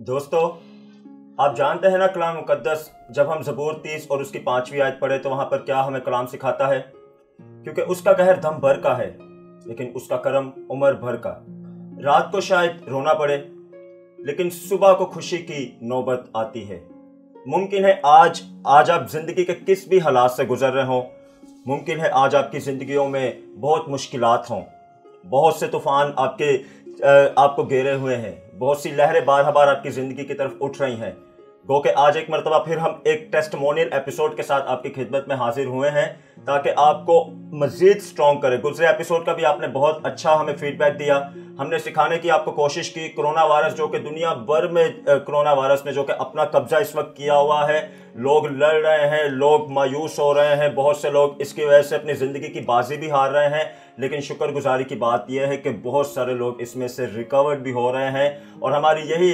दोस्तों, आप जानते हैं ना कलाम मुकद्दस जब हम ज़बूर 30 और उसकी 5वीं आयत पढ़े तो वहां पर क्या हमें कलाम सिखाता है? क्योंकि उसका कहर दम भर का है लेकिन उसका करम उम्र भर का। रात को शायद रोना पड़े लेकिन सुबह को खुशी की नौबत आती है। मुमकिन है आज आप जिंदगी के किस भी हालात से गुजर रहे हों। मुमकिन है आज आपकी जिंदगियों में बहुत मुश्किलात हों, बहुत से तूफान आपको घेरे हुए हैं, बहुत सी लहरें बार बार आपकी ज़िंदगी की तरफ उठ रही हैं। गो के आज एक मरतबा फिर हम एक टेस्टिमोनियल एपिसोड के साथ आपकी खिदमत में हाजिर हुए हैं ताकि आपको मज़ीद स्ट्रॉन्ग करें। गुज़रे एपिसोड का भी आपने बहुत अच्छा हमें फीडबैक दिया। हमने सिखाने की आपको कोशिश की। कोरोना वायरस जो कि दुनिया भर में कोरोना वायरस ने जो कि अपना कब्जा इस वक्त किया हुआ है, लोग लड़ रहे हैं, लोग मायूस हो रहे हैं, बहुत से लोग इसकी वजह से अपनी ज़िंदगी की बाजी भी हार रहे हैं। लेकिन शुक्रगुजारी की बात यह है कि बहुत सारे लोग इसमें से रिकवर्ड भी हो रहे हैं और हमारी यही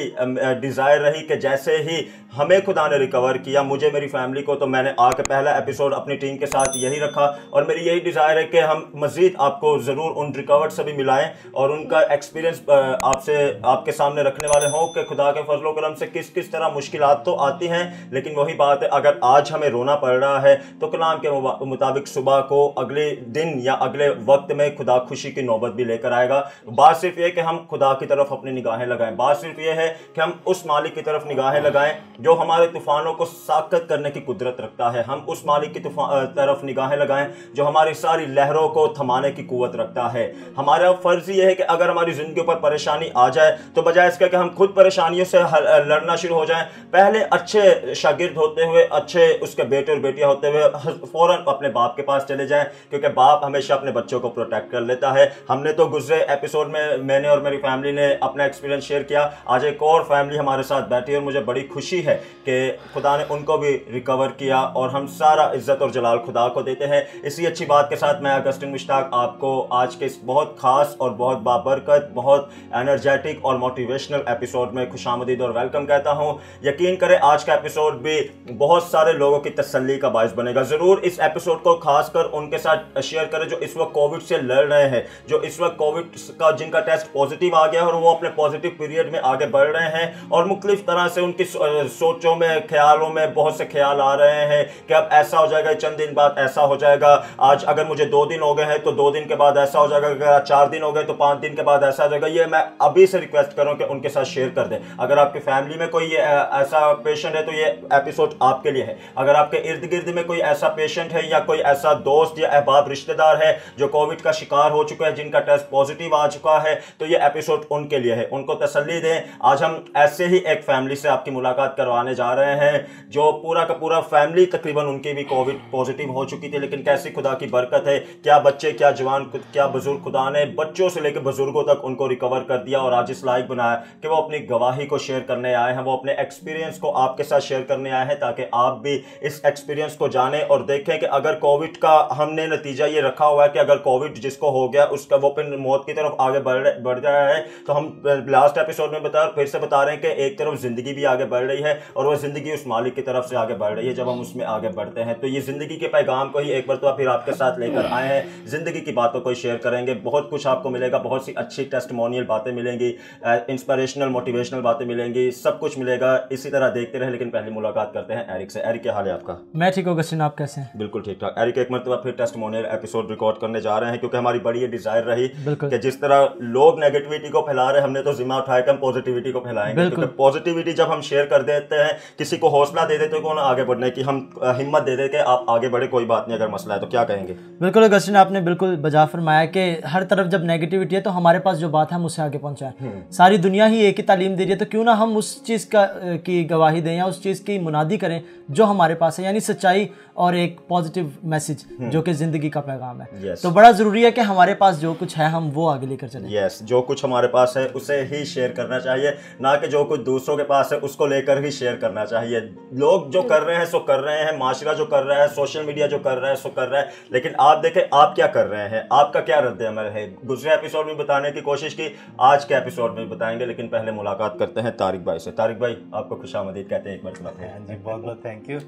डिज़ायर रही कि जैसे ही हमें खुदा ने रिकवर किया, मुझे, मेरी फैमिली को, तो मैंने आके पहला एपिसोड अपनी टीम के साथ यही रखा और मेरी यही डिज़ायर है कि हम मज़ीद आपको ज़रूर उन रिकवर्ड से भी मिलाएं और उनका एक्सपीरियंस आपके सामने रखने वाले हों कि खुदा के फजलो करम से किस किस तरह मुश्किलात तो आती हैं, लेकिन वही बात है, अगर आज हमें रोना पड़ रहा है तो कलाम के मुताबिक सुबह को, अगले दिन या अगले वक्त में खुदा खुशी की नौबत भी लेकर आएगा। बात सिर्फ यह कि हम खुदा की तरफ अपनी निगाहें लगाएं। बात सिर्फ यह है कि हम उस मालिक की तरफ निगाहें लगाएं जो हमारे तूफानों को साकत करने की कुदरत रखता है। हम उस मालिक की तरफ निगाहें लगाएं जो हमारी सारी लहरों को थमाने की कुव्वत रखता है। हमारा फर्ज यह है कि अगर हमारी जिंदगी पर परेशानी आ जाए तो बजाय इसके कि हम खुद परेशानियों से लड़ना शुरू हो जाएं, पहले अच्छे शागिर्द होते हुए, अच्छे उसके बेटे और बेटियां होते हुए फौरन अपने बाप के पास चले जाएं, क्योंकि बाप हमेशा अपने बच्चों को प्रोटेक्ट कर लेता है। हमने तो गुजरे एपिसोड में मैंने और मेरी फैमिली ने अपना एक्सपीरियंस शेयर किया। आज एक और फैमिली हमारे साथ बैठी है और मुझे बड़ी खुशी है कि खुदा ने उनको भी रिकवर किया और हम सारा इज्जत और जलाल खुदा को देते हैं। इसी अच्छी बात के साथ मैं अगस्टिन मुश्ताक आपको आज के इस बहुत खास और बहुत बाबरकत, बहुत एनर्जेटिक और मोटिवेशनल एपिसोड में खुशामदीद और वेलकम कहता हूं। यकीन करें आज का एपिसोड भी बहुत सारे लोगों की तसल्ली का बायस बनेगा। जरूर इस एपिसोड को खासकर उनके साथ शेयर करें जो इस वक्त कोविड से लड़ रहे हैं, जो इस वक्त कोविड का जिनका टेस्ट पॉजिटिव आ गया और वो अपने पॉजिटिव पीरियड में आगे बढ़ रहे हैं और मुख्तलिफ तरह से उनकी सोचों में, ख्यालों में बहुत से ख्याल आ रहे हैं कि अब ऐसा हो जाएगा, चंद दिन बाद ऐसा हो जाएगा, आज अगर मुझे 2 दिन हो गए हैं तो 2 दिन के बाद ऐसा हो जाएगा, अगर 4 दिन हो गए तो 5 दिन के बाद ऐसा हो जाएगा। ये मैं अभी से रिक्वेस्ट करूं कि उनके साथ शेयर कर दें। अगर आपकी फैमिली में कोई ऐसा पेशेंट है तो ये एपिसोड आपके लिए है। अगर आपके इर्द गिर्द में कोई ऐसा पेशेंट है या कोई ऐसा दोस्त या अहबाब रिश्तेदार है जो कोविड का शिकार हो चुका है, जिनका टेस्ट पॉजिटिव आ चुका है, तो ये एपिसोड उनके लिए है। उनको तसल्ली दें। आज हम ऐसे ही एक फैमिली से आपकी मुलाकात करवाने जा रहे हैं जो पूरा का पूरा फैमिली तकरीबन उनकी भी कोविड पॉजिटिव हो चुकी थी, लेकिन कैसी खुदा की बरकत है, क्या बच्चे, क्या जवान, क्या बुजुर्ग, खुदा ने बच्चों से लेकर बुजुर्गों तक उनको रिकवर कर दिया और आज इस लायक बनाया कि वो अपनी गवाही को शेयर करने आए हैं, वो अपने एक्सपीरियंस को आपके साथ शेयर करने आए हैं ताकि आप भी इस एक्सपीरियंस को जानें और देखें कि अगर कोविड का हमने नतीजा ये रखा हुआ है कि अगर कोविड जिसको हो गया उसका वो फिर मौत की तरफ आगे बढ़ रहा है, तो हम लास्ट एपिसोड में फिर से बता रहे हैं कि एक तरफ जिंदगी भी आगे बढ़ रही है और वह जिंदगी उस मालिक की तरफ से आगे बढ़ रही है। जब हम उसमें आगे बढ़ते हैं तो ये जिंदगी के पैगाम को ही एक बार फिर आपके साथ लेकर आए हैं। जिंदगी की बातों को शेयर करेंगे, बहुत कुछ आपको मिलेगा, बहुत सी अच्छी टेस्टिमोनियल बातें मिलेंगी, इंस्पिरेशनल मोटिवेशनल बातें मिलेंगी, सब कुछ मिलेगा। इसी तरह देखते रहे। लेकिन पहले मुलाकात करते हैं एरिक से। एरिक, क्या हाल है आपका? मैं ठीक हूँ अगस्टिन, आप कैसे हैं? बिल्कुल ठीक ठाक। एरिक, एक मरतबा फिर टेस्टिमोनियल एपिसोड रिकॉर्ड करने जा रहे हैं क्योंकि हमारी बड़ी डिजायर रही कि जिस तरह लोग नेगेटिविटी को फैला रहे हैं, हमने तो जिम्मा उठाया कि हम पॉजिटिविटी को फैलाएंगे, क्योंकि पॉजिटिविटी जब हम शेयर कर देते हैं, किसी को हौसला दे देते हैं आगे बढ़ने की, हम हिम्मत दे देते हैं आप आगे बढ़े, कोई बात नहीं, अगर मसला है तो क्या कहेंगे? बिल्कुल अगस्टिन, आपने बिल्कुल बजा फरमाया कि हर तरफ जब नेगेटिविटी है तो हमारे पास जो बात है हम उससे आगे पहुंचाएं। सारी दुनिया ही एक ही तालीम दे रही है, तो क्यों ना हम उस चीज़ की गवाही दें या उस चीज़ की मुनादी करें जो हमारे पास है, यानी सच्चाई और एक पॉजिटिव मैसेज जो कि जिंदगी का पैगाम है। तो बड़ा ज़रूरी है कि हमारे पास जो कुछ है हम वो आगे लेकर चलें। जो कुछ हमारे पास है उसे ही शेयर करना चाहिए, ना कि जो कुछ दूसरों के पास है उसको लेकर ही शेयर करना चाहिए। लोग जो कर रहे हैं सो कर रहे हैं, माशरा जो कर रहा है, सोशल मीडिया जो कर रहा है सो कर रहा है, लेकिन आप देखें आप क्या कर रहे हैं, आपका क्या रद्द अमल है। दूसरे एपिसोड में बताने की कोशिश की, आज के एपिसोड में बताएंगे, लेकिन पहले मुलाकात करते हैं तारिक भाई से। तारिक भाई, आपको खुशामदीद कहते हैं एक बार। जी, बहुत बहुत थैंक यू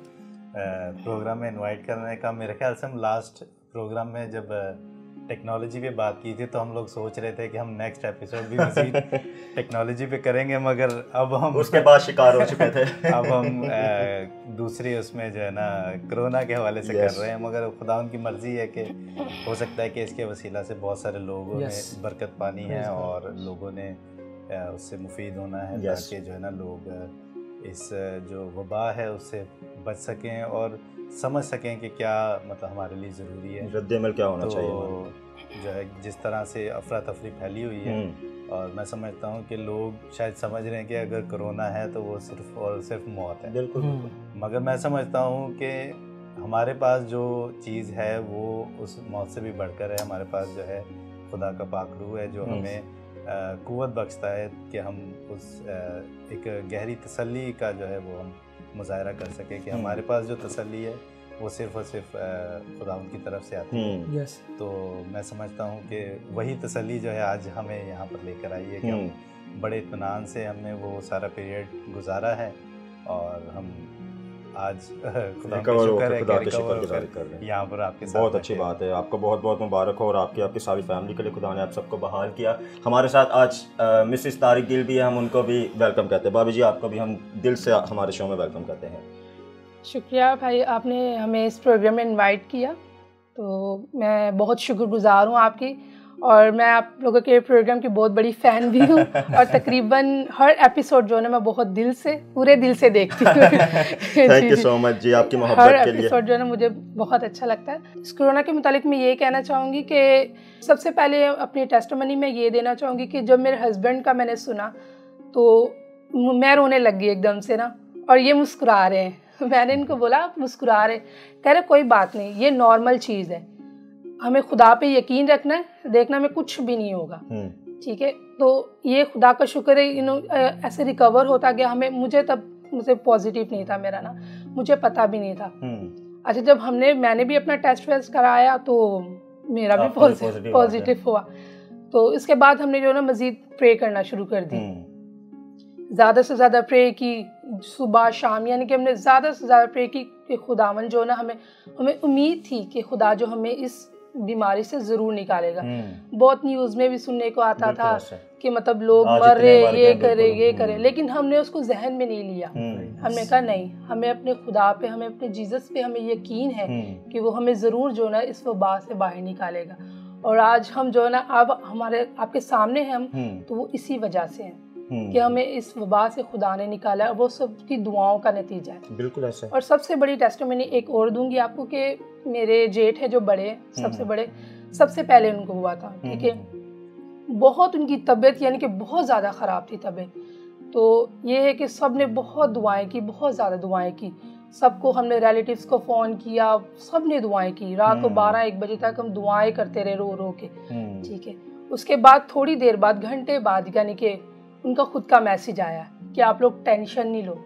प्रोग्राम में इनवाइट करने का। मेरे ख्याल से हम लास्ट प्रोग्राम में जब टेक्नोलॉजी पे बात की थी तो हम लोग सोच रहे थे कि हम नेक्स्ट एपिसोड भी मज़ीद टेक्नोलॉजी पे करेंगे, मगर अब हम उसके बाद शिकार हो चुके थे। अब हम दूसरी उसमें जो है ना कोरोना के हवाले से कर रहे हैं, मगर खुदा उनकी मर्ज़ी है कि हो सकता है कि इसके वसीला से बहुत सारे लोगों ने बरकत पानी है और लोगों ने उससे मुफीद होना है, ताकि जो है ना लोग इस जो वबा है उससे बच सकें और समझ सकें कि क्या मतलब हमारे लिए ज़रूरी है, रद्द-ए-अमल क्या होना चाहिए। जो है जिस तरह से अफरा तफरी फैली हुई है, और मैं समझता हूँ कि लोग शायद समझ रहे हैं कि अगर कोरोना है तो वो सिर्फ और सिर्फ मौत है। बिल्कुल। मगर मैं समझता हूँ कि हमारे पास जो चीज़ है वो उस मौत से भी बढ़कर है। हमारे पास जो है खुदा का पाक रूह है जो हमें क़ुव्वत बख्शता है कि हम उस एक गहरी तसल्ली का जो है वो हम मुज़ाहरा कर सके कि हमारे पास जो तसल्ली है वो सिर्फ़ और सिर्फ खुदा उनकी तरफ से आती है। तो मैं समझता हूँ कि वही तसल्ली जो है आज हमें यहाँ पर लेकर आई है कि हम बड़े इत्मीनान से हमने वो सारा पीरियड गुजारा है और हम आज खुदा का शुक्र है कि शुक्रगुज़ारी कर रहे हैं यहाँ पर आपके साथ। बहुत अच्छी बात है, आपको बहुत बहुत मुबारक हो और आपकी सारी फैमिली के लिए खुदा ने आप सबको बहाल किया। हमारे साथ आज मिसिस तारिक गिल भी है, हम उनको भी वेलकम कहते हैं। भाभी जी आपको भी हम दिल से हमारे शो में वेलकम करते हैं। शुक्रिया भाई, आपने हमें इस प्रोग्राम में इनवाइट किया, तो मैं बहुत शुक्रगुज़ार हूँ आपकी, और मैं आप लोगों के प्रोग्राम की बहुत बड़ी फ़ैन भी हूँ और तकरीबन हर एपिसोड जो है ना मैं बहुत पूरे दिल से देखती हूँ। थैंक यू सो मच जी आपकी मोहब्बत के लिए। हर एपिसोड जो है ना मुझे बहुत अच्छा लगता है। इस कोरोना के मुतालिक मैं ये कहना चाहूँगी कि सबसे पहले अपनी टेस्टिमनी में ये देना चाहूँगी कि जब मेरे हस्बैंड का मैंने सुना तो मैं रोने लग गई एकदम से ना, और ये मुस्कुरा रहे हैं। मैंने इनको बोला आप मुस्कुरा रहे, कह रहे कोई बात नहीं, ये नॉर्मल चीज़ है, हमें खुदा पे यकीन रखना है, देखना में कुछ भी नहीं होगा, ठीक है। तो ये खुदा का शुक्र है ऐसे रिकवर होता गया। मुझे पॉजिटिव नहीं था मेरा ना, मुझे पता भी नहीं था। अच्छा, जब मैंने भी अपना टेस्ट कराया तो मेरा भी पॉजिटिव हुआ। तो इसके बाद हमने जो ना मज़ीद प्रे करना शुरू कर दी, ज़्यादा से ज़्यादा प्रे की, सुबह शाम, यानी कि हमने ज़्यादा से ज़्यादा प्रे की कि खुदावन जो ना हमें उम्मीद थी कि खुदा जो हमें इस बीमारी से ज़रूर निकालेगा। बहुत न्यूज़ में भी सुनने को आता था कि मतलब लोग मर रहे, ये करे, लेकिन हमने उसको जहन में नहीं लिया। हमने कहा नहीं, हमें अपने खुदा पे, हमें अपने जीसस पे हमें यकीन है कि वो हमें ज़रूर जो ना इस वबा से बाहर निकालेगा। और आज हम जो है ना अब हमारे आपके सामने हैं हम, तो वो इसी वजह से हैं कि हमें इस वबा से खुदा ने निकाला, वो सबकी दुआओं का नतीजा है। बिल्कुल ऐसा। और सबसे बड़ी टेस्टिमनी एक और दूंगी आपको कि मेरे जेठ है जो बड़े, सबसे बड़े, सबसे पहले उनको हुआ था, ठीक है। बहुत उनकी तबीयत यानी कि बहुत ज़्यादा ख़राब थी तबीयत। तो ये है कि सब ने बहुत दुआएं की, बहुत ज़्यादा दुआएं की, सबको हमने रिलेटिव्स को फ़ोन किया, सब ने दुआएं की, रात को 12-1 बजे तक हम दुआएं करते रहे रो रो के, ठीक है। उसके बाद थोड़ी देर बाद, घंटे बाद, यानी कि उनका खुद का मैसेज आया कि आप लोग टेंशन नहीं लो,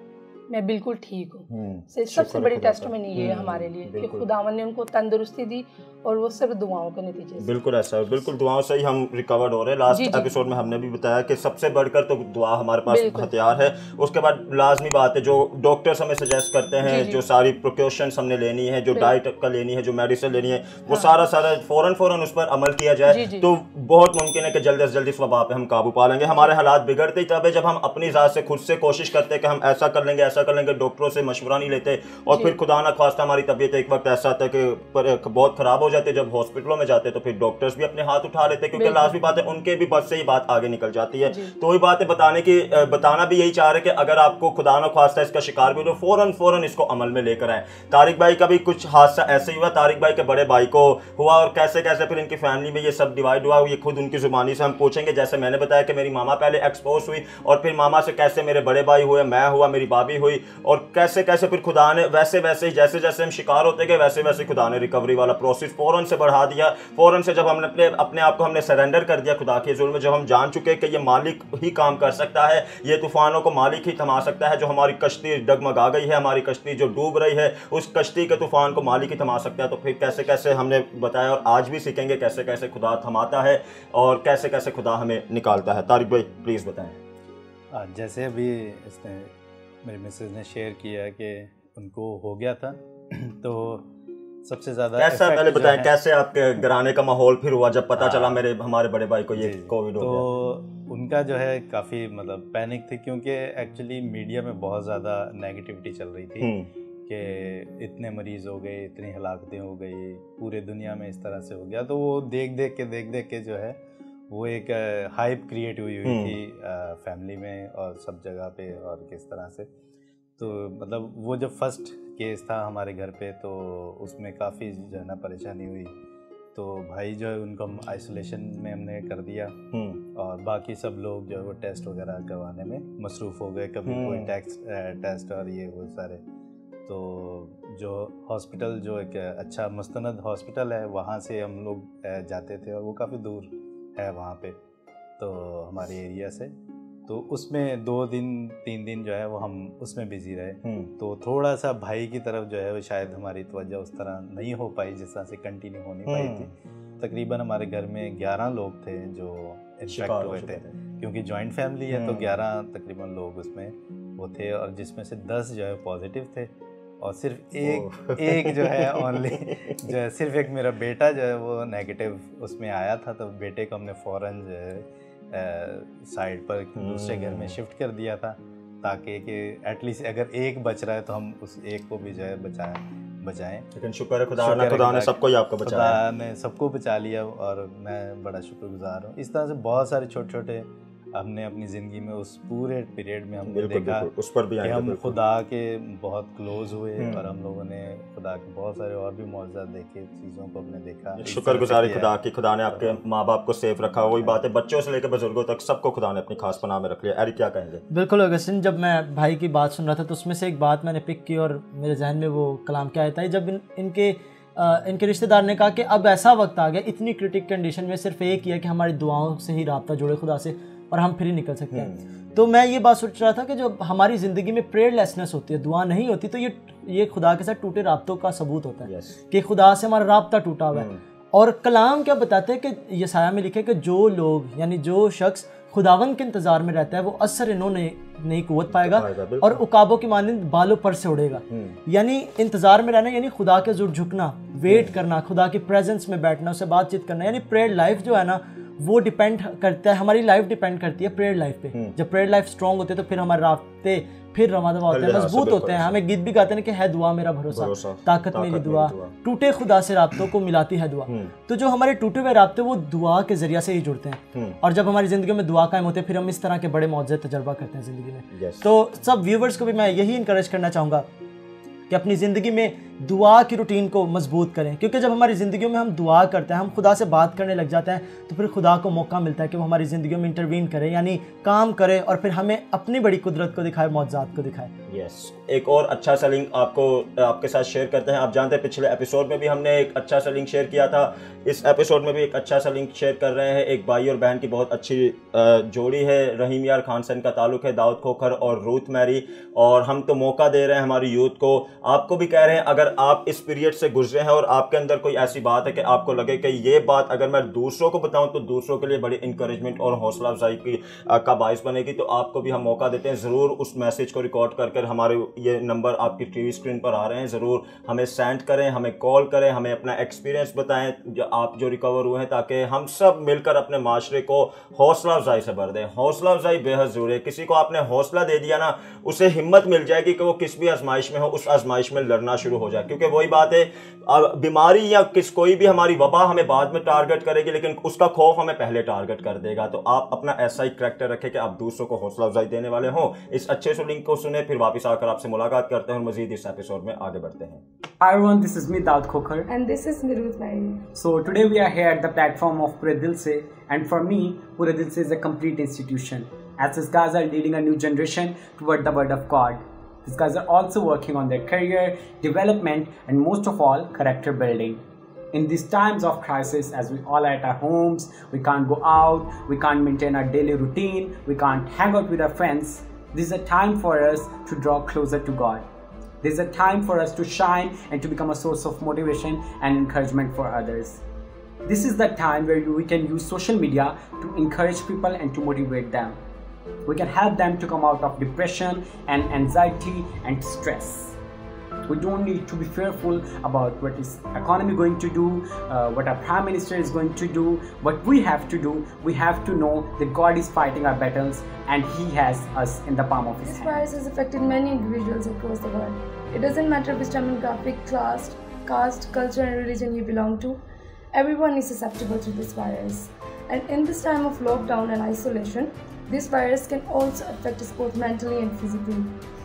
मैं बिल्कुल ठीक हूँ। सबसे बड़ी टेस्टिमनी ये है हमारे लिए कि खुदावन ने उनको तंदुरुस्ती दी और वो सिर्फ दुआओं के नतीजे से। बिल्कुल ऐसा है, बिल्कुल दुआओं से ही हम रिकवर्ड हो रहे हैं। लास्ट एपिसोड में हमने भी बताया कि सबसे बढ़कर तो दुआ हमारे पास हथियार है। उसके बाद लाजमी बात है जो डॉक्टर्स हमें सजेस्ट करते हैं, जो सारी प्रिकॉशंस हमने लेनी है, जो डाइट का लेनी है, जो मेडिसिन लेनी है, वो सारा फौरन उस पर अमल किया जाए तो बहुत मुमकिन है कि जल्दी से जल्दी इस वबा पे हम काबू पा लेंगे। हमारे हालात बिगड़ते ही तब है जब हम अपनी ज़ात से खुद से कोशिश करते हैं कि हम ऐसा कर लेंगे, डॉक्टरों से मशवरा नहीं लेते, और फिर खुदा ना ख्वास्ता हमारी तबीयत एक वक्त ऐसा आता है कि बहुत ख़राब हो जाती है। जब हॉस्पिटलों में जाते तो फिर डॉक्टर्स भी अपने हाथ उठा लेते, क्योंकि लाजमी बात है उनके भी बस से ही बात आगे निकल जाती है। तो वही बात है, बताना भी यही चाह रहे कि अगर आपको खुदा ना ख्वास्ता इसका शिकार भी हो, फौरन इसको अमल में लेकर आए। तारिक भाई का भी कुछ हादसा ऐसे ही हुआ, तारिक भाई के बड़े भाई को हुआ, और कैसे कैसे फिर इनकी फैमिली में ये सब डिवाइड हुआ, ये खुद उनकी जुबानी से हम पूछेंगे। जैसे मैंने बताया कि मेरी मामा पहले एक्सपोज हुई, और फिर मामा से कैसे मेरे बड़े भाई हुए, मैं हुआ, मेरी भाभी हुई, और कैसे कैसे फिर खुदा ने वैसे ही जैसे जैसे हम शिकार होते गए वैसे खुदा ने रिकवरी वाला प्रोसेस फौरन से बढ़ा दिया। फौरन से जब हमने अपने आप को हमने सरेंडर कर दिया खुदा के जुल्म में, जब हम जान चुके कि ये मालिक ही काम कर सकता है, ये तूफानों को मालिक ही थमा सकता है, जो हमारी कश्ती डगमगा गई है, हमारी कश्ती जो डूब रही है, उस कश्ती के तूफान को मालिक ही थमा सकता है। तो फिर कैसे कैसे हमने बताया, और आज भी सीखेंगे कैसे कैसे खुदा थमाता है और कैसे कैसे खुदा हमें निकालता है। तारिक भाई प्लीज़ बताएं। जैसे अभी मेरी मिसेज ने शेयर किया कि उनको हो गया था, तो सबसे ज़्यादा कैसा, पहले बताएं कैसे आपके घराने का माहौल फिर हुआ जब पता चला हमारे बड़े भाई को ये कोविड हो गया? तो उनका जो है काफ़ी मतलब पैनिक थी, क्योंकि एक्चुअली मीडिया में बहुत ज़्यादा नेगेटिविटी चल रही थी कि इतने मरीज़ हो गए, इतनी हलाकतें हो गई, पूरे दुनिया में इस तरह से हो गया। तो वो देख देख के जो है वो एक हाइप क्रिएट हुई थी फैमिली में और सब जगह पे, और किस तरह से। तो मतलब वो जब फर्स्ट केस था हमारे घर पे तो उसमें काफ़ी जो है ना परेशानी हुई। तो भाई जो है उनको हम आइसोलेशन में हमने कर दिया और बाकी सब लोग जो है वो टेस्ट वगैरह करवाने में मसरूफ़ हो गए, कभी कोई टेस्ट और ये वो सारे। तो जो हॉस्पिटल जो एक अच्छा मुस्तनद हॉस्पिटल है वहाँ से हम लोग जाते थे, और वो काफ़ी दूर है वहाँ पे तो हमारे एरिया से। तो उसमें 2 दिन 3 दिन जो है वो हम उसमें बिजी रहे। तो थोड़ा सा भाई की तरफ जो है वो शायद हमारी तवज्जो उस तरह नहीं हो पाई जिस तरह से कंटिन्यू हो नहीं पाई थी। तकरीबन हमारे घर में 11 लोग थे जो इन्फेक्ट हुए थे, क्योंकि जॉइंट फैमिली है तो 11 तकरीबन लोग उसमें वो थे, और जिसमें से 10 जो है पॉजिटिव थे, और सिर्फ एक जो है ओनली जो है सिर्फ एक मेरा बेटा जो है वो नेगेटिव उसमें आया था। तो बेटे को हमने फ़ौरन जो है साइड पर दूसरे घर में शिफ्ट कर दिया था, ताकि कि एटलीस्ट अगर एक बच रहा है तो हम उस एक को भी जो है बचाएं। लेकिन शुक्र है खुदा ने सबको ही आपको बचाया, खुदा ने सबको बचा लिया, और मैं बड़ा शुक्रगुजार हूँ। इस तरह से बहुत सारे छोटे छोटे हमने अपनी ज़िंदगी में उस पूरे पीरियड में हमने देखा उस पर भी कि हम खुदा के बहुत क्लोज हुए, और हम लोगों ने खुदा के बहुत सारे और भी मौजज़ात देखे, चीज़ों को हमने देखा। शुक्रगुजारी खुदा की, खुदा ने आपके माँ बाप को सेफ रखा। वही बात है, बच्चों से लेकर बुजुर्गों तक सबको खुदा ने अपनी खास पनाह में रख लिया। एरिक क्या कहेंगे? बिल्कुल अगस्टिन, जब मैं भाई की बात सुन रहा था तो उसमें से एक बात मैंने पिक की और मेरे जहन में वो कलाम क्या आया था, जब इनके रिश्तेदार ने कहा कि अब ऐसा वक्त आ गया, इतनी क्रिटिक कंडीशन में सिर्फ एक ही है कि हमारी दुआओं से ही राब्ता जुड़े खुदा से और हम फिर ही निकल सकते हैं। तो मैं ये बात सोच रहा था कि जब हमारी ज़िंदगी में प्रेयरलेसनेस होती है, दुआ नहीं होती, तो ये खुदा के साथ टूटे राब्तों का सबूत होता है कि खुदा से हमारा राब्ता टूटा हुआ है। और कलाम क्या बताते हैं कि यसाया में लिखे कि जो लोग यानी जो शख्स खुदावन के इंतज़ार में रहता है वो असर नई कुव्वत पाएगा और उकाबों की मानिंद बालों पर से उड़ेगा। यानी इंतज़ार में रहना यानी खुदा के जुड़ झुकना, वेट करना, खुदा की प्रेजेंस में बैठना, उससे बातचीत करना। यानी प्रेयर लाइफ जो है ना वो डिपेंड करता है, हमारी लाइफ डिपेंड करती है प्रेयर लाइफ पे। जब प्रेयर लाइफ स्ट्रॉन्ग होते हैं तो फिर हमारे रास्ते फिर रवा दवा होते हैं, मजबूत होते हैं। हमें गीत भी गाते हैं कि है दुआ मेरा भरोसा, ताकत मेरी दुआ, टूटे खुदा से राब्तों को मिलाती है दुआ। तो जो हमारे टूटे हुए राब्ते वो दुआ के जरिए से ही जुड़ते हैं, और जब हमारी जिंदगी में दुआ कायम होते हैं फिर हम इस तरह के बड़े मौजूद तजर्बा करते हैं जिंदगी में। तो सब व्यूवर्स को भी मैं यही इंकरेज करना चाहूँगा कि अपनी ज़िंदगी में दुआ की रूटीन को मजबूत करें, क्योंकि जब हमारी ज़िंदगियों में हम दुआ करते हैं, हम खुदा से बात करने लग जाते हैं, तो फिर खुदा को मौका मिलता है कि वो हमारी ज़िंदगियों में इंटरवीन करे, यानी काम करे और फिर हमें अपनी बड़ी कुदरत को दिखाए, मौजज़ात को दिखाए। यस, एक और अच्छा सा लिंक आपके साथ शेयर करते हैं। आप जानते हैं पिछले एपिसोड में भी हमने एक अच्छा सा लिंक शेयर किया था, इस एपिसोड में भी एक अच्छा सा लिंक शेयर कर रहे हैं। एक भाई और बहन की बहुत अच्छी जोड़ी है, रहीम यार खान से इनका ताल्लुक है, दाऊद खोखर और रूथ मैरी, और हम तो मौका दे रहे हैं हमारी यूथ को। आपको भी कह रहे हैं अगर आप इस पीरियड से गुजरे हैं और आपके अंदर कोई ऐसी बात है कि आपको लगे कि ये बात अगर मैं दूसरों को बताऊं तो दूसरों के लिए बड़ी इंकरेजमेंट और हौसला अफजाई का बाइस बनेगी, तो आपको भी हम मौका देते हैं। ज़रूर उस मैसेज को रिकॉर्ड कर हमारे ये नंबर आपकी टीवी स्क्रीन पर आ रहे हैं, ज़रूर हमें सेंड करें, हमें कॉल करें, हमें अपना एक्सपीरियंस बताएं जो रिकवर हुए हैं, ताकि हम सब मिलकर अपने माशरे को हौसला अफजाई से भर दें। हौसला अफजाई बेहद ज़रूरी है। किसी को आपने हौसला दे दिया ना, उसे हिम्मत मिल जाएगी कि वो किस भी आजमाइश में हो, उस आजमाइश में लड़ना शुरू हो जाए। क्योंकि वही बात है, बीमारी या कोई भी हमारी वबा हमें बाद में टारगेट करेगी, लेकिन उसका खौफ हमें पहले टारगेट कर देगा। तो आप अपना ऐसा ही करैक्टर रखें कि आप दूसरों को हौसला अफजाई देने वाले हों। इस अच्छे से लिंक को सुने, फिर वापस आकर आपसे मुलाकात करते हैं और मजीद इस एपिसोड में आगे बढ़ते हैं। Hi everyone, this is me Daud Khokhar, And this is Ruth Mary. So today we are here at the platform of Pure Dil Se, and for me Pure Dil Se is a complete institution, as these guys are leading a new generation toward the word of God. These guys are also working on their career development and most of all character building. In these times of crisis, as we all are at our homes, we can't go out, we can't maintain our daily routine, we can't hang out with our friends. This is a time for us to draw closer to God. This is a time for us to shine and to become a source of motivation and encouragement for others. This is the time where we can use social media to encourage people and to motivate them. We can help them to come out of depression and anxiety and stress. We don't need to be fearful about what is economy going to do, what our prime minister is going to do. What we have to do, we have to know that God is fighting our battles and He has us in the palm of His This hand. virus has affected many individuals across the world. It doesn't matter which demographic, class, caste, culture and religion you belong to. Everyone is susceptible to this virus. And in this time of lockdown and isolation, this virus can also affect us both mentally and physically.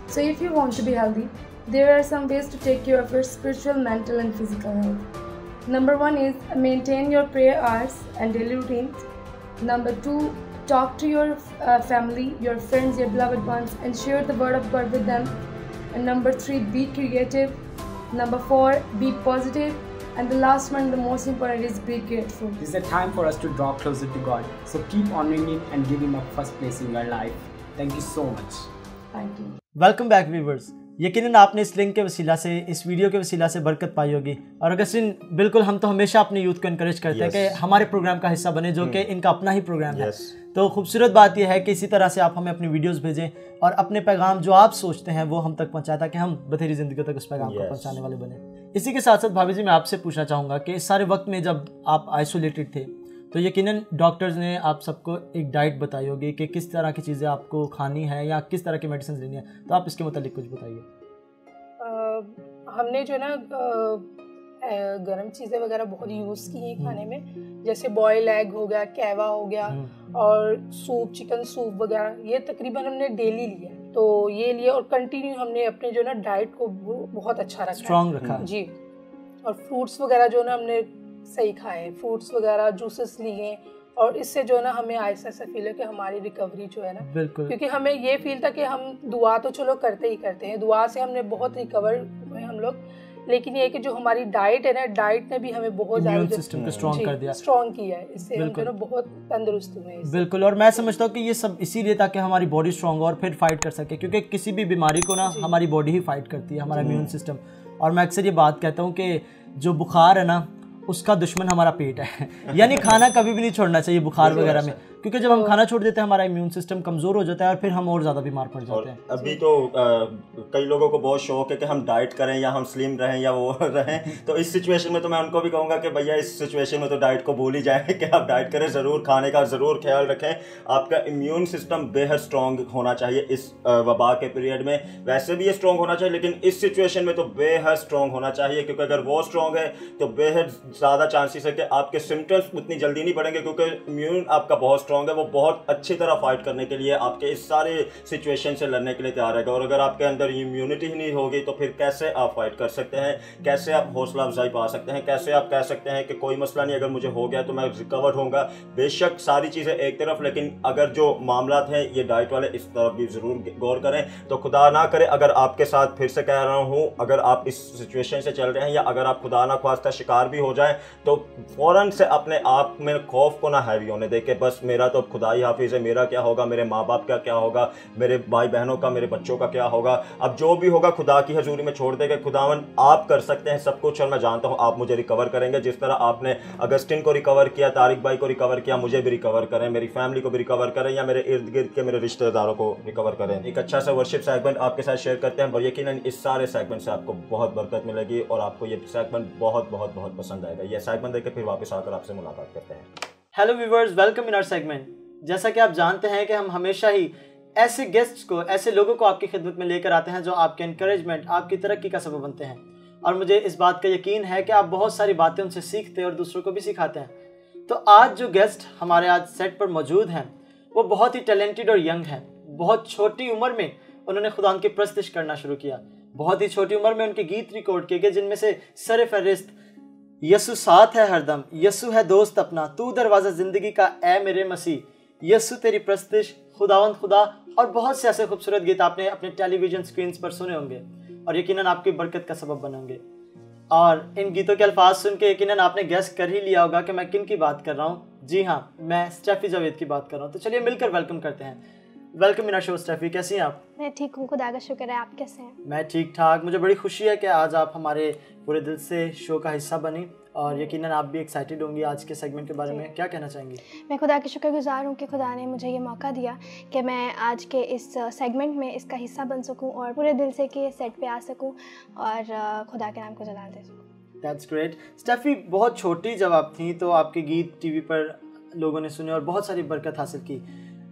So if you want to be healthy, there are some ways to take care of your spiritual, mental and physical health. Number 1 is maintain your prayer hours and daily routines. Number 2, talk to your family, your friends, your beloved ones and share the word of God with them. And number 3, be creative. Number 4, be positive. And the last one, the most important, is be grateful. This is a time for us to draw closer to God. So keep honoring Him and give Him a first place in your life. Thank you so much. Thank you. Welcome back viewers. यकीनन आपने इस link के वसीला से, इस video के वसीला से बरकत पाई होगी। और अगस्टिन, बिल्कुल हम तो हमेशा अपने यूथ को इनकरेज करते हैं कि हमारे प्रोग्राम का हिस्सा बने, जो कि इनका अपना ही प्रोग्राम है। तो खूबसूरत बात यह है कि इसी तरह से आप हमें अपनी वीडियोस भेजें और अपने पैगाम जो आप सोचते हैं वो हम तक पहुँचाएं, ताकि हम बथेरी ज़िंदगी तक उस पैगाम को पहुँचाने वाले बने। इसी के साथ साथ भाभी जी, मैं आपसे पूछना चाहूँगा कि इस सारे वक्त में जब आप आइसोलेटेड थे तो यकीनन डॉक्टर्स ने आप सबको एक डाइट बताई होगी कि किस तरह की चीज़ें आपको खानी है या किस तरह की मेडिसिन लेनी है, तो आप इसके मुतालिक कुछ बताइए। हमने जो ना गर्म चीज़ें वगैरह बहुत यूज़ की हैं खाने में, जैसे बॉयल एग हो गया, कैवा हो गया और सूप, चिकन सूप वगैरह, ये तकरीबन हमने डेली लिया। तो ये लिया और कंटिन्यू हमने अपने जो ना डाइट को बहुत अच्छा रखा, स्ट्रॉन्ग रखा जी। और फ्रूट्स वगैरह जो ना हमने सही खाए, फ्रूट्स वगैरह, जूसेस लिए और इससे जो है ना हमें ऐसा फील है कि हमारी रिकवरी जो है ना, बिल्कुल, क्योंकि हमें ये फील था कि हम दुआ तो चलो करते ही करते हैं, दुआ से हमने बहुत रिकवर हुए हम लोग, लेकिन ये कि जो हमारी डाइट है ना, डाइट ने भी हमें बहुत इम्यून सिस्टम को स्ट्रॉन्ग कर दिया, स्ट्रॉन्ग किया है, इससे हम जो ना बहुत तंदुरुस्त हुए हैं। बिल्कुल, और मैं समझता हूँ कि ये सब इसीलिए ताकि हमारी बॉडी स्ट्रॉन्ग हो और फिर फाइट कर सके, क्योंकि किसी भी बीमारी को ना हमारी बॉडी ही फाइट करती है, हमारा इम्यून सिस्टम। और मैं अक्सर ये बात कहता हूँ कि जो बुखार है ना, उसका दुश्मन हमारा पेट है। यानी खाना कभी भी नहीं छोड़ना चाहिए बुखार वगैरह में, क्योंकि जब हम खाना छोड़ देते हैं हमारा इम्यून सिस्टम कमज़ोर हो जाता है और फिर हम और ज़्यादा बीमार पड़ जाते हैं। अभी तो कई लोगों को बहुत शौक है कि हम डाइट करें या हम स्लिम रहें या वो रहें, तो इस सिचुएशन में तो मैं उनको भी कहूँगा कि भैया इस सिचुएशन में तो डाइट को भूल ही जाएं कि आप डाइट करें, ज़रूर खाने का ज़रूर ख्याल रखें। आपका इम्यून सिस्टम बेहद स्ट्रॉन्ग होना चाहिए इस वबा के पीरियड में। वैसे भी ये स्ट्रॉन्ग होना चाहिए, लेकिन इस सिचुएशन में तो बेहद स्ट्रॉन्ग होना चाहिए, क्योंकि अगर वो स्ट्रॉन्ग है तो बेहद ज़्यादा चांसेस है कि आपके सिम्टम्स उतनी जल्दी नहीं बढ़ेंगे, क्योंकि इम्यून आपका बहुत स्ट्रॉन्ग है, वो बहुत अच्छी तरह फाइट करने के लिए, आपके इस सारे सिचुएशन से लड़ने के लिए तैयार रहेगा। और अगर आपके अंदर इम्यूनिटी ही नहीं होगी तो फिर कैसे आप फाइट कर सकते हैं, कैसे आप हौसला अफजाई पा सकते हैं, कैसे आप कह सकते हैं कि कोई मसला नहीं, अगर मुझे हो गया तो मैं रिकवर होऊंगा। बेशक सारी चीज़ें एक तरफ, लेकिन अगर जो मामला हैं ये डाइट वाले, इस तरफ भी ज़रूर गौर करें। तो खुदा ना करे अगर आपके साथ, फिर से कह रहा हूँ, अगर आप इस सिचुएशन से चल रहे हैं या अगर आप खुदा ना ख्वास्ता शिकार भी हो जाए, तो फ़ौरन से अपने आप में खौफ को ना हैवी होने दे के बस मेरा तो खुदा ही हाफिज़ है, मेरा क्या होगा, मेरे माँ बाप का क्या होगा, मेरे भाई बहनों का, मेरे बच्चों का क्या होगा। अब जो भी होगा खुदा की हजूरी में छोड़ देंगे। खुदावन आप कर सकते हैं सब कुछ, और मैं जानता हूँ आप मुझे रिकवर करेंगे। जिस तरह आपने अगस्टिन को रिकवर किया, तारिक भाई को रिकवर किया, मुझे भी रिकवर करें, मेरी फैमिली को भी रिकवर करें, या मेरे इर्द गिर्द के मेरे रिश्तेदारों को रिकवर करें। एक अच्छा सा वर्शिप सेगमेंट आपके साथ शेयर करते हैं और यकीनन इस सारे सेगमेंट से आपको बहुत बरकत मिलेगी और आपको ये सेगमेंट बहुत बहुत बहुत पसंद आएगा। ये सेगमेंट देख के फिर वापस आकर आपसे मुलाकात करते हैं। Hello viewers, welcome in our segment. जैसा कि आप जानते हैं कि हम हमेशा ही ऐसे गेस्ट्स को, ऐसे लोगों को आपकी खिदमत में लेकर आते हैं जो आपके इनकरेजमेंट, आपकी तरक्की का सबब बनते हैं। और मुझे इस बात का यकीन है कि आप बहुत सारी बातें उनसे सीखते हैं और दूसरों को भी सिखाते हैं। तो आज जो गेस्ट हमारे आज सेट पर मौजूद हैं वो बहुत ही टैलेंटेड और यंग हैं। बहुत छोटी उम्र में उन्होंने खुदा की परस्तिश करना शुरू किया। बहुत ही छोटी उम्र में उनके गीत रिकॉर्ड किए गए, जिनमें से सर फहरिस्त यसु साथ है हरदम, यसु है दोस्त अपना, तू दरवाज़ा ज़िंदगी का ए मेरे मसीह, यसु तेरी प्रस्तिश, खुदावंद खुदा, और बहुत से ऐसे खूबसूरत गीत आपने अपने टेलीविज़न स्क्रीन्स पर सुने होंगे और यकीनन आपकी बरकत का सबब बनेंगे। और इन गीतों के अल्फाज सुन के यकीनन आपने गेस कर ही लिया होगा कि मैं किन की बात कर रहा हूँ। जी हाँ, मैं स्टेफी जावेद की बात कर रहा हूँ। तो चलिए मिलकर वेलकम करते हैं। Welcome in our show Steffi, कैसी हैं आप? मैं ठीक हूँ, खुदा का शुक्र है। आप कैसे हैं? मैं ठीक ठाक। मुझे बड़ी खुशी है कि आज आप हमारे पूरे दिल से शो का हिस्सा बनी और यकीनन आप भी एक्साइटेड होंगी आज के सेगमेंट के बारे में। क्या कहना चाहेंगी? मैं खुदा के शुक्रगुजार हूँ कि खुदा ने मुझे ये मौका दिया कि मैं आज के इस सेगमेंट में इसका हिस्सा बन सकूँ और पूरे दिल से कि सेट पे आ सकूँ और खुदा के नाम को जलाल दे सकूँ। That's great. स्टेफी, बहुत छोटी जब आप थी तो आपके गीत टीवी पर लोगों ने सुने और बहुत सारी बरकत हासिल की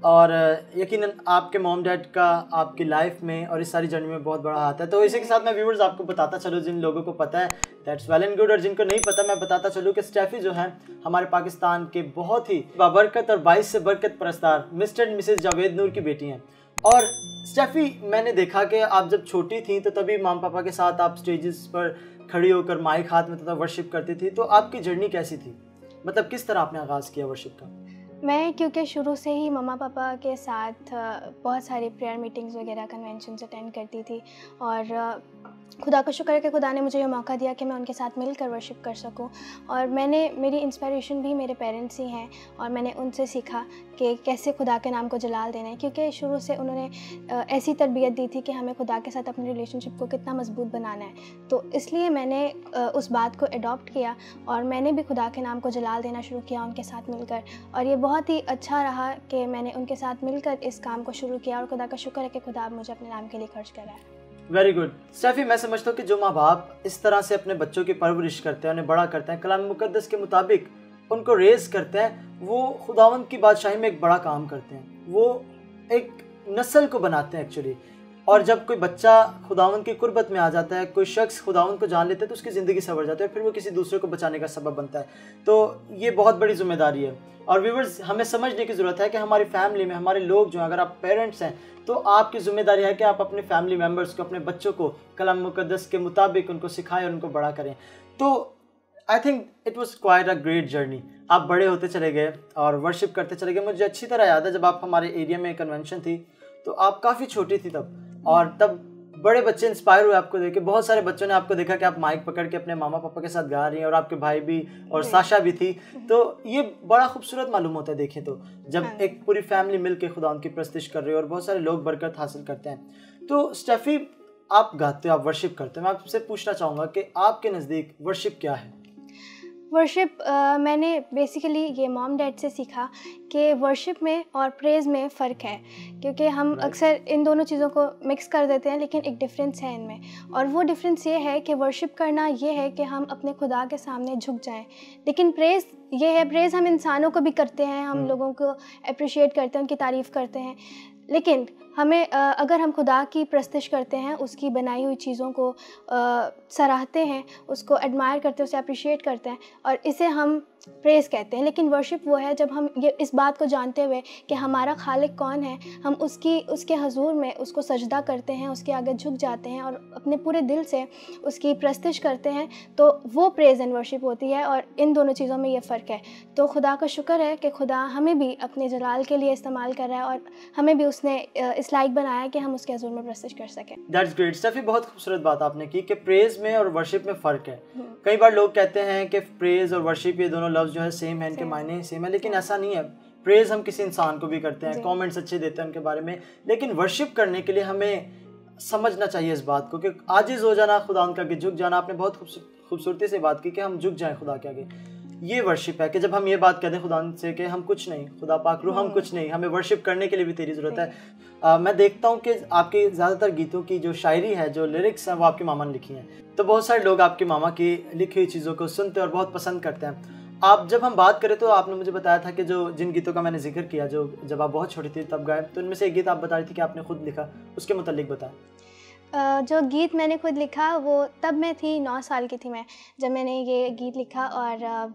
और यकीनन आपके मॉम डैड का आपकी लाइफ में और इस सारी जर्नी में बहुत बड़ा हाथ है। तो इसी के साथ मैं व्यूअर्स आपको बताता चलूँ, जिन लोगों को पता है दैट्स वेल एंड गुड, और जिनको नहीं पता मैं बताता चलूँ कि स्टेफी जो है हमारे पाकिस्तान के बहुत ही बाबरकत और 22 से बरकत परस्तार मिस्टर एंड मिसेस जावेद नूर की बेटी हैं। और स्टेफी, मैंने देखा कि आप जब छोटी थी तो तभी माम पापा के साथ आप स्टेजेस पर खड़ी होकर माइक हाथ में तथा वर्शिप करती थी। तो आपकी जर्नी कैसी थी, मतलब किस तरह आपने आगाज़ किया वर्शिप का? मैं क्योंकि शुरू से ही मम्मा पापा के साथ बहुत सारी प्रेयर मीटिंग्स वगैरह कन्वेंशंस अटेंड करती थी और खुदा का शुक्र है कि खुदा ने मुझे ये मौका दिया कि मैं उनके साथ मिलकर वर्शिप कर सकूं। और मेरी इंस्पिरेशन भी मेरे पेरेंट्स ही हैं और मैंने उनसे सीखा कि कैसे खुदा के नाम को जलाल देना है, क्योंकि शुरू से उन्होंने ऐसी तरबियत दी थी कि हमें खुदा के साथ अपने रिलेशनशिप को कितना मजबूत बनाना है। तो इसलिए मैंने उस बात को अडॉप्ट किया और मैंने भी खुदा के नाम को जलाल देना शुरू किया उनके साथ मिलकर, और ये बहुत ही अच्छा रहा कि मैंने उनके साथ मिलकर इस काम को शुरू किया और खुदा का शुक्र है कि खुदा मुझे अपने नाम के लिए खर्च कर रहा है। वेरी गुड स्टेफी, मैं समझता हूँ कि जो माँ बाप इस तरह से अपने बच्चों की परवरिश करते हैं, उन्हें बड़ा करते हैं, कलाम मुकद्दस के मुताबिक उनको रेज करते हैं, वो खुदावंद की बादशाही में एक बड़ा काम करते हैं, वो एक नस्ल को बनाते हैं एक्चुअली। और जब कोई बच्चा खुदावंद की कुर्बत में आ जाता है, कोई शख्स खुदावंद को जान लेता है तो उसकी ज़िंदगी संवर जाती है, फिर वो किसी दूसरे को बचाने का सबब बनता है। तो ये बहुत बड़ी जिम्मेदारी है और व्यूअर्स, हमें समझने की ज़रूरत है कि हमारी फैमिली में हमारे लोग जो हैं, अगर आप पेरेंट्स हैं तो आपकी ज़िम्मेदारी है कि आप अपने फैमिली मेम्बर्स को, अपने बच्चों को कलाम मुकद्दस के मुताबिक उनको सिखाएं और उनको बड़ा करें। तो I think it was quite a great journey. आप बड़े होते चले गए और वर्शिप करते चले गए। मुझे अच्छी तरह याद है जब आप हमारे एरिया में कन्वेंशन थी तो आप काफ़ी छोटी थी तब, और तब बड़े बच्चे इंस्पायर हुए आपको देख के। बहुत सारे बच्चों ने आपको देखा कि आप माइक पकड़ के अपने मामा पापा के साथ गा रही हैं और आपके भाई भी और साशा भी थी। तो ये बड़ा खूबसूरत मालूम होता है देखें तो, जब एक पूरी फैमिली मिल के खुदा उनकी प्रस्तिश कर रही है और बहुत सारे लोग बरकत हासिल करते हैं। तो स्टेफी, आप गाते हो, आप वर्शिप करते हो, मैं आपसे पूछना चाहूँगा कि आपके नज़दीक वर्शिप क्या है? वर्शिप मैंने बेसिकली ये मॉम डैड से सीखा कि वर्शिप में और प्रेज़ में फ़र्क है, क्योंकि हम अक्सर इन दोनों चीज़ों को मिक्स कर देते हैं, लेकिन एक डिफरेंस है इनमें। और वो डिफरेंस ये है कि वर्शिप करना ये है कि हम अपने खुदा के सामने झुक जाएं, लेकिन प्रेज़ ये है, प्रेज़ हम इंसानों को भी करते हैं, हम लोगों को अप्रिशिएट करते हैं, उनकी तारीफ़ करते हैं, लेकिन हमें अगर हम खुदा की प्रस्तिश करते हैं, उसकी बनाई हुई चीज़ों को सराहते हैं, उसको एडमायर करते हैं, उसे अप्रिशिएट करते हैं, और इसे हम प्रेज़ कहते हैं। लेकिन वर्शिप वो है जब हम ये इस बात को जानते हुए कि हमारा खालिक कौन है, हम उसके हजूर में उसको सजदा करते हैं, उसके आगे झुक जाते हैं और अपने पूरे दिल से उसकी प्रस्तिश करते हैं, तो वो प्रेज़ एंड वर्शिप होती है। और इन दोनों चीज़ों में ये फ़र्क है। तो खुदा का शुक्र है कि खुदा हमें भी अपने जलाल के लिए इस्तेमाल कर रहा है और हमें भी उसने इस लायक बनाया कि हम उसके हजूर में प्रस्तिश कर सकें। दैट्स ग्रेट स्टेफी, बहुत खूबसूरत बात आपने की कि प्रेज़ में और वर्शिप में फ़र्क है। कई बार लोग कहते हैं कि प्रेज़ और वर्शिप ये दोनों लफ्ज़ जो है सेम है, इनके मायने सेम है, लेकिन ऐसा नहीं है। प्रेज़ हम किसी इंसान को भी करते हैं, कमेंट्स अच्छे देते हैं उनके बारे में, लेकिन वर्शिप करने के लिए हमें समझना चाहिए इस बात को कि आजिज़ हो जाना, खुदा उनके आगे झुक जाना। आपने बहुत खूबसूरती से बात की कि हम झुक जाएं खुदा के आगे। ये वर्शिप है कि जब हम ये बात कहते हैं खुदा से कि हम कुछ नहीं, खुदा पाक रू हम कुछ नहीं, हमें वर्शिप करने के लिए भी तेरी ज़रूरत है। मैं देखता हूँ कि आपके ज़्यादातर गीतों की जो शायरी है, जो लिरिक्स हैं, वो आपकी मामा ने लिखी हैं। तो बहुत सारे लोग आपकी मामा की लिखी हुई चीज़ों को सुनते हैं और बहुत पसंद करते हैं। आप जब हम बात करें तो आपने मुझे बताया था कि जिन गीतों का मैंने जिक्र किया, जो जब आप बहुत छोटी थी तब गाए, तो उनमें से एक गीत आप बता रही थी कि आपने खुद लिखा, उसके मुतालिक बताएं। जो गीत मैंने खुद लिखा वो तब मैं थी 9 साल की थी मैं, जब मैंने ये गीत लिखा, और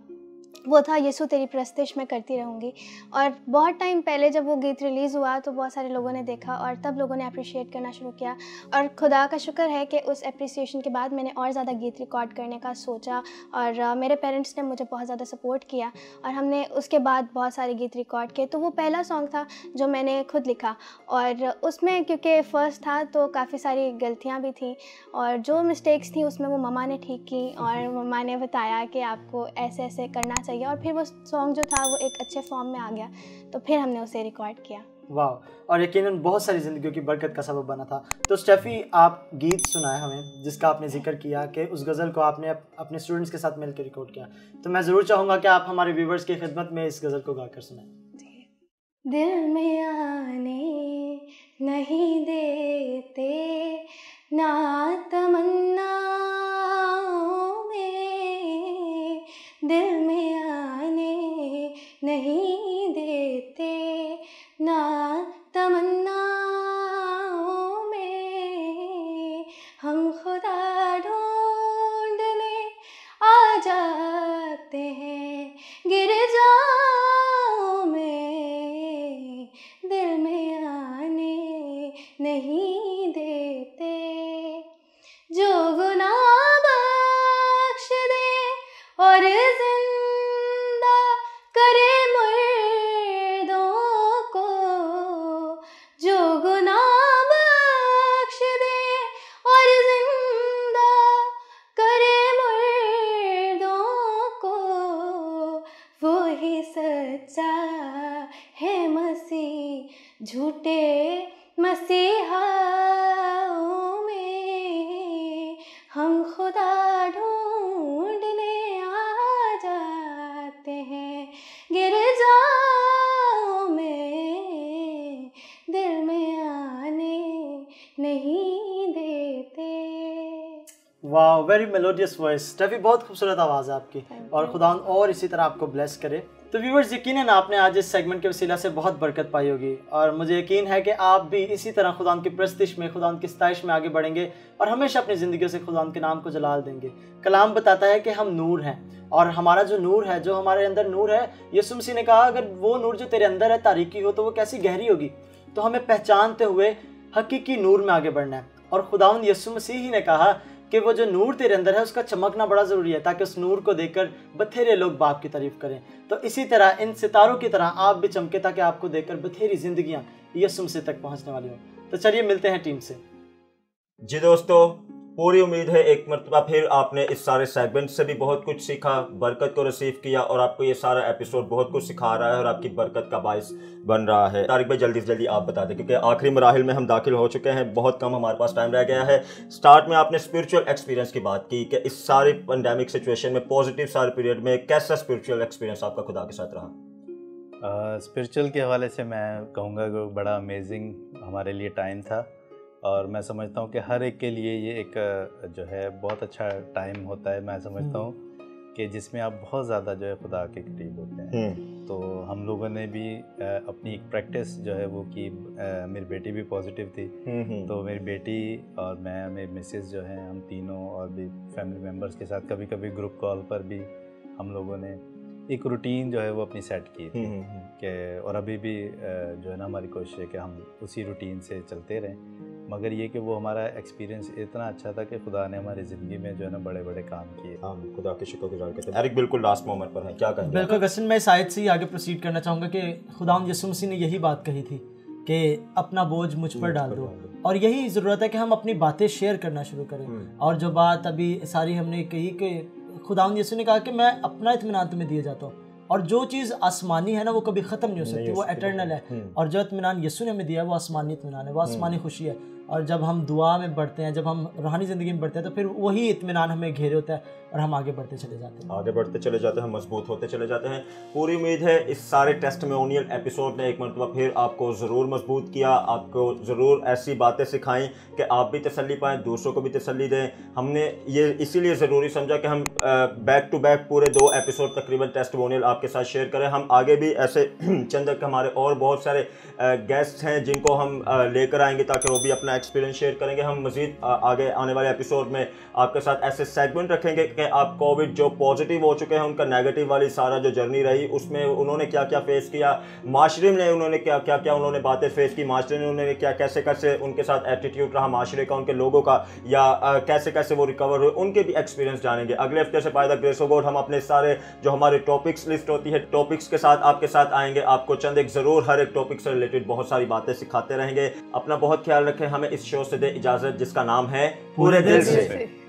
वो था यीशु तेरी प्रस्तिश मैं करती रहूँगी। और बहुत टाइम पहले जब वो गीत रिलीज़ हुआ तो बहुत सारे लोगों ने देखा और तब लोगों ने अप्रिशिएट करना शुरू किया, और खुदा का शुक्र है कि उस अप्रिसिएशन के बाद मैंने और ज़्यादा गीत रिकॉर्ड करने का सोचा, और मेरे पेरेंट्स ने मुझे बहुत ज़्यादा सपोर्ट किया और हमने उसके बाद बहुत सारे गीत रिकॉर्ड किए। तो वो पहला सॉन्ग था जो मैंने खुद लिखा, और उसमें क्योंकि फ़र्स्ट था तो काफ़ी सारी गलतियाँ भी थी, और जो मिस्टेक्स थी उसमें वो मम्मा ने ठीक की, और मम्मा ने बताया कि आपको ऐसे ऐसे करना चाहिए, और फिर वो सॉन्ग जो था वो एक अच्छे फॉर्म में आ गया, तो फिर हमने उसे रिकॉर्ड किया। वाह, और यकीनन बहुत सारी ज़िंदगियों की बरकत का सबब बना था। तो स्टेफी, आप गीत सुनाए हमें जिसका आपने जिक्र किया कि उस गज़ल को आपने अपने स्टूडेंट्स के साथ मिलकर रिकॉर्ड किया, तो मैं ज़रूर चाहूँगा कि आप हमारे व्यूवर्स की खिदमत में इस गज़ल को गाकर सुनाएं। दिल में आने नहीं देते ना तमन्नाओं में, दिल में आने नहीं देते ना तमन्नाओं में, हम खुदा ढूंढने आ जाते हैं गिरजाओं में, दिल में आने नहीं देते, जो गुनाह बख्श दे और जिंदा करे मुर्दों को, जो गुनाह बख्श दे और जिंदा करे मुर्दों को, वो ही सच्चा है मसीह झूठे मसीहाओं में, हम खुदा ढूंढने आ जाते हैं गिरजाओं में, दिल में आने नहीं देते। वाह, वेरी मेलोडियस वॉइस स्टेफी, बहुत खूबसूरत आवाज़ है आपकी, और खुदा और इसी तरह आपको ब्लेस करे। तो व्यूवर्स, यकीनन आपने आज इस सेगमेंट के वसीला से बहुत बरकत पाई होगी, और मुझे यकीन है कि आप भी इसी तरह खुदा की प्रस्तिश में, खुदा की सताइश में आगे बढ़ेंगे और हमेशा अपनी ज़िंदगी से खुदा के नाम को जलाल देंगे। कलाम बताता है कि हम नूर हैं, और हमारा जो नूर है, जो हमारे अंदर नूर है, यीशु मसीह ने कहा अगर वो नूर जो तेरे अंदर है तारीकी हो तो वो कैसी गहरी होगी। तो हमें पहचानते हुए हकीकी नूर में आगे बढ़ना है, और खुदावंद यीशु मसीह ही ने कहा कि वो जो नूर तेरे अंदर है उसका चमकना बड़ा ज़रूरी है, ताकि उस नूर को देखकर बथेरे लोग बाप की तारीफ़ करें। तो इसी तरह इन सितारों की तरह आप भी चमके, ताकि आपको देखकर बथेरी ज़िंदगियाँ यीशु मसीह तक पहुँचने वाली हों। तो चलिए मिलते हैं टीम से। जी दोस्तों, पूरी उम्मीद है एक मरतबा फिर आपने इस सारे सेगमेंट से भी बहुत कुछ सीखा, बरकत को रिसीव किया, और आपको ये सारा एपिसोड बहुत कुछ सिखा रहा है और आपकी बरकत का बाइस बन रहा है। तारिक भाई, जल्दी से जल्दी आप बता दें, क्योंकि आखिरी मराहिल में हम दाखिल हो चुके हैं, बहुत कम हमारे पास टाइम रह गया है। स्टार्ट में आपने स्पिरिचुअल एक्सपीरियंस की बात की कि इस सारी पेंडेमिक सिचुएशन में, पॉजिटिव सारे पीरियड में कैसा स्पिरिचुअल एक्सपीरियंस आपका खुदा के साथ रहा? स्पिरिचुअल के हवाले से मैं कहूँगा कि बड़ा अमेजिंग हमारे लिए टाइम था, और मैं समझता हूँ कि हर एक के लिए ये एक जो है बहुत अच्छा टाइम होता है। मैं समझता हूँ कि जिसमें आप बहुत ज़्यादा जो है खुदा के करीब होते हैं। तो हम लोगों ने भी अपनी एक प्रैक्टिस जो है वो की, मेरी बेटी भी पॉजिटिव थी, तो मेरी बेटी और मैं, मेरी मिसेस जो है, हम तीनों और भी फैमिली मेम्बर्स के साथ कभी कभी ग्रुप कॉल पर भी हम लोगों ने एक रूटीन जो है वो अपनी सेट की थी कि, और अभी भी जो है ना हमारी कोशिश है कि हम उसी रूटीन से चलते रहें। मगर ये कि वो हमारा एक्सपीरियंस इतना अच्छा था कि खुदा ने हमारी ज़िंदगी में जो है ना बड़े बड़े काम किए। खुदा के शुक्रगुजार करते हैं। एरिक बिल्कुल लास्ट मोमेंट पर है, क्या कहेंगे? बिल्कुल गसन, मैं इस आयत से ही आगे प्रोसीड करना चाहूँगा कि खुदावंद यीशु मसीह ने यही बात कही थी कि अपना बोझ मुझ पर डाल दो, और यही ज़रूरत है कि हम अपनी बातें शेयर करना शुरू करें। और जो बात अभी सारी हमने कही कि खुदावंद यीशु ने कहा कि मैं अपना इत्मीनान तुम्हें दिए जाता हूँ, और जो चीज़ आसमानी है ना वो कभी ख़त्म नहीं हो सकती, वो एटर्नल है। और जो इत्मीनान यीशु ने हमें दिया है वो आसमानी इत्मीनान है, वो आसमानी खुशी है। और जब हम दुआ में बढ़ते हैं, जब हम रूहानी ज़िंदगी में बढ़ते हैं, तो फिर वही इत्मीनान हमें घेरे होता है और हम आगे बढ़ते चले जाते हैं, मजबूत होते चले जाते हैं। पूरी उम्मीद है इस सारे टेस्टिमोनियल एपिसोड ने एक मरतबा फिर आपको ज़रूर मजबूत किया, आपको ज़रूर ऐसी बातें सिखाई कि आप भी तसल्ली पाएँ, दूसरों को भी तसल्ली दें। हमने ये इसीलिए ज़रूरी समझा कि हम बैक टू बैक पूरे 2 एपिसोड तकरीबन टेस्टिमोनियल आपके साथ शेयर करें। हम आगे भी ऐसे चंद हमारे और बहुत सारे गेस्ट हैं जिनको हम लेकर आएंगे, ताकि वो भी अपना एक्सपीरियंस शेयर करेंगे। हम मज़ीद आगे आने वाले एपिसोड में आपके साथ ऐसे सेगमेंट रखेंगे कि आप कोविड जो पॉजिटिव हो चुके हैं उनका नेगेटिव वाली सारा जो जर्नी रही उसमें उन्होंने क्या क्या फेस किया, माशरे में उन्होंने क्या क्या उन्होंने बातें फेस की, माशरे ने उन्होंने क्या कैसे कैसे उनके साथ एटीट्यूड रहा माशरे का, उनके लोगों का, या कैसे कैसे वो रिकवर हुए, उनके भी एक्सपीरियंस जानेंगे। अगले हफ्ते से by the grace of God हम अपने सारे जो हमारे टॉपिक्स लिस्ट होती है, टॉपिक्स के साथ आपके साथ आएंगे। आपको चंद एक ज़रूर हर एक टॉपिक से रिलेटेड बहुत सारी बातें सिखाते रहेंगे। अपना बहुत ख्याल रखें। हमें इस शो से दे इजाज़त जिसका नाम है पूरे दिल से।